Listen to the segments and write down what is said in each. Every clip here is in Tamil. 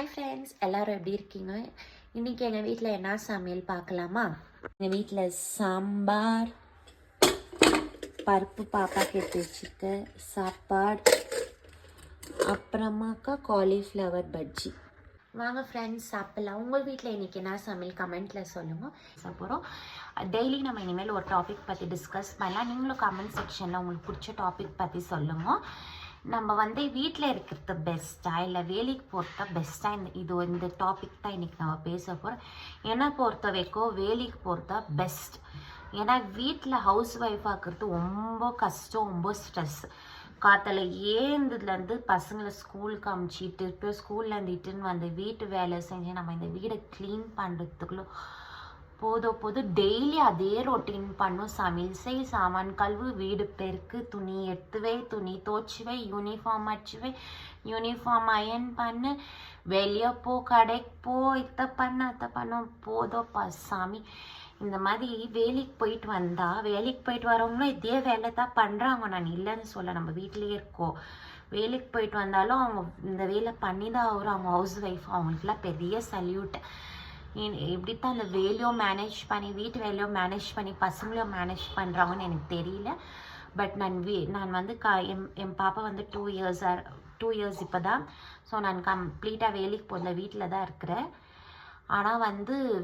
ஹாய் ஃப்ரெண்ட்ஸ், எல்லோரும் எப்படி இருக்கீங்க? இன்றைக்கி எங்கள் வீட்டில் என்ன சமையல் பார்க்கலாமா? எங்கள் வீட்டில் சாம்பார், பருப்பு பாப்பாக்கு எடுத்து வச்சுருக்க சாப்பாடு, அப்புறமாக்கா காலிஃப்ளவர் பஜ்ஜி. வாங்க ஃப்ரெண்ட்ஸ் சாப்பிட்லாம். உங்கள் வீட்டில் இன்றைக்கி என்ன சமையல் கமெண்ட்டில் சொல்லுங்கள். சாப்பிட்றோம். டெய்லி நம்ம இனிமேல் ஒரு டாபிக் பற்றி டிஸ்கஸ் பண்ணலாம். நீங்களும் கமெண்ட் செக்ஷனில் உங்களுக்கு பிடிச்ச டாபிக் பற்றி சொல்லுங்கள். நம்ம வீட்டில் இருக்கிறது பெஸ்ட்டா இல்லை வேலைக்கு போகிறதா பெஸ்ட்டா? இந்த டாபிக் தான் இன்றைக்கி நம்ம பேச போகிறோம். என்னை பொறுத்த வரைக்கும் வேலைக்கு போகிறதா பெஸ்ட். ஏன்னா வீட்டில் ஹவுஸ் ஒய்ஃப் ஆக்குறது ரொம்ப கஷ்டம், ரொம்ப ஸ்ட்ரெஸ். காத்தால ஏந்ததுலேருந்து பசங்களை ஸ்கூலுக்கு அமுச்சிட்டு இப்போ ஸ்கூல்லேருந்து இட்டுன்னு வந்து வீட்டு வேலை செஞ்சு நம்ம இந்த வீடை க்ளீன் பண்ணுறதுக்குள்ள போதும் டெய்லி அதே ரொட்டீன் பண்ணும். சமையல் செய், சாமான் கழுவு, வீடு பெருக்கு, துணி எடுத்துவே, துணி தோச்சுவே, யூனிஃபார்ம் அடிச்சுவே, யூனிஃபார்ம் அயன் பண்ணு, வெளியே போ, கடைக்கு போ, இதை பண்ணும். போதும்ப்பா சாமி. இந்த மாதிரி வேலைக்கு போயிட்டு வரவங்களும் இதே வேலை தான் பண்ணுறாங்க. நான் இல்லைன்னு சொல்ல, நம்ம வீட்டிலேயே இருக்கோம். வேலைக்கு போயிட்டு வந்தாலும் அவங்க இந்த வேலை பண்ணி தான் அவங்க ஹவுஸ் ஒய்ஃப். அவங்களுக்குலாம் பெரிய சல்யூட். எப்படித்தான் அந்த வேலையும் மேனேஜ் பண்ணி வீட்டு வேலையும் மேனேஜ் பண்ணி பசங்களையும் மேனேஜ் பண்ணுறாங்கன்னு எனக்கு தெரியல. பட் நான் என் பாப்பா 2 இயர்ஸ் இப்போ தான். ஸோ நான் கம்ப்ளீட்டாக வேலைக்கு போகல, வீட்டில் தான் இருக்கிறேன். ஆனால்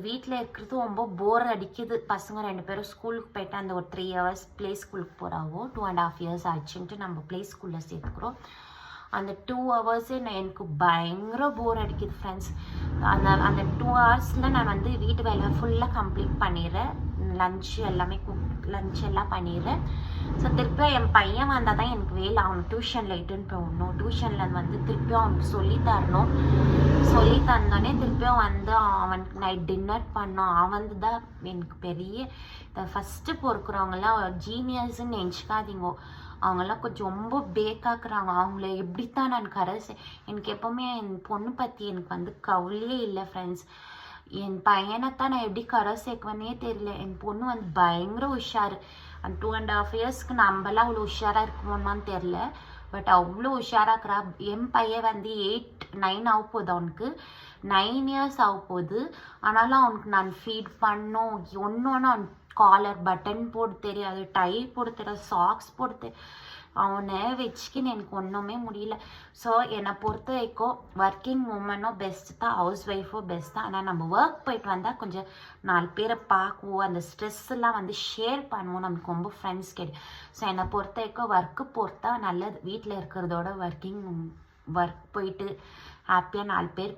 வீட்டில் இருக்கிறது ரொம்ப போர் அடிக்குது. பசங்க 2 பேரும் ஸ்கூலுக்கு போயிட்டு அந்த ஒரு 3 ஹவர்ஸ் ப்ளே ஸ்கூலுக்கு போகிறாவோ. 2.5 இயர்ஸ் ஆச்சுன்ட்டு நம்ம ப்ளே ஸ்கூலில் சேர்த்துக்கிறோம். அந்த 2 ஹவர்ஸே எனக்கு பயங்கர போர் அடிக்குது ஃப்ரெண்ட்ஸ். அந்த 2 ஹவர்ஸில் நான் வீட்டு வேலை ஃபுல்லாக கம்ப்ளீட் பண்ணிடுறேன். லஞ்ச் எல்லாம் பண்ணிடுறேன். ஸோ திருப்பியும் என் பையன் வந்தால் தான் எனக்கு வேலை. அவனுக்கு டியூஷனில் இட்டுன்னு போகணும். டியூஷனில் திருப்பியும் அவனுக்கு சொல்லி தந்தோடனே திருப்பியும் அவனுக்கு நைட் டின்னர் பண்ணோம். அவன் தான் எனக்கு பெரிய ஃபஸ்ட்டு பொறுக்கிறவங்களாம் ஜீனியர்ஸ்ன்னு நினச்சிக்காதீங்க. அவங்கெல்லாம் கொஞ்சம் ரொம்ப பேக்காக்குறாங்க. அவங்கள எப்படித்தான் நான் எனக்கு எப்போவுமே என் பொண்ணு பற்றி எனக்கு கவலையே இல்லை ஃப்ரெண்ட்ஸ். என் பையனைத்தான் நான் எப்படி கரை சேர்க்குவேன்னே தெரியல. என் பொண்ணு பயங்கர உஷார். அந்த 2.5 இயர்ஸ்க்கு நம்மளாம் அவ்வளோ உஷாராக இருக்குமோன்னு தெரில. பட் அவ்வளோ உஷாராக்குறா. என் பையன் 8-9 ஆக போகுது. அவனுக்கு 9 இயர்ஸ் ஆக போகுது. ஆனாலும் அவனுக்கு நான் ஃபீட் பண்ணோம். ஒன்று அவனுக்கு காலர் பட்டன் போட தெரியாது, டை போட தெரியாது, சாக்ஸ் போட அவனை வச்சுக்கின்னு எனக்கு ஒன்றுமே முடியல. ஸோ என்னை பொறுத்த வரைக்கும் ஒர்க்கிங் உமனும் பெஸ்ட் தான், ஹவுஸ் ஒய்ஃபும் பெஸ்ட் தான். ஆனால் நம்ம ஒர்க் போயிட்டு வந்தால் கொஞ்சம் 4 பேரை பார்க்குவோம், அந்த ஸ்ட்ரெஸ் எல்லாம் ஷேர் பண்ணுவோம், நமக்கு ரொம்ப ஃப்ரெண்ட்ஸ் கிடைக்கும். ஸோ என்னை பொறுத்த வரைக்கும் ஒர்க்கு பொறுத்தா நல்லது. வீட்டில் இருக்கிறதோட ஒர்க் போயிட்டு ஹாப்பியாக 4 பேர்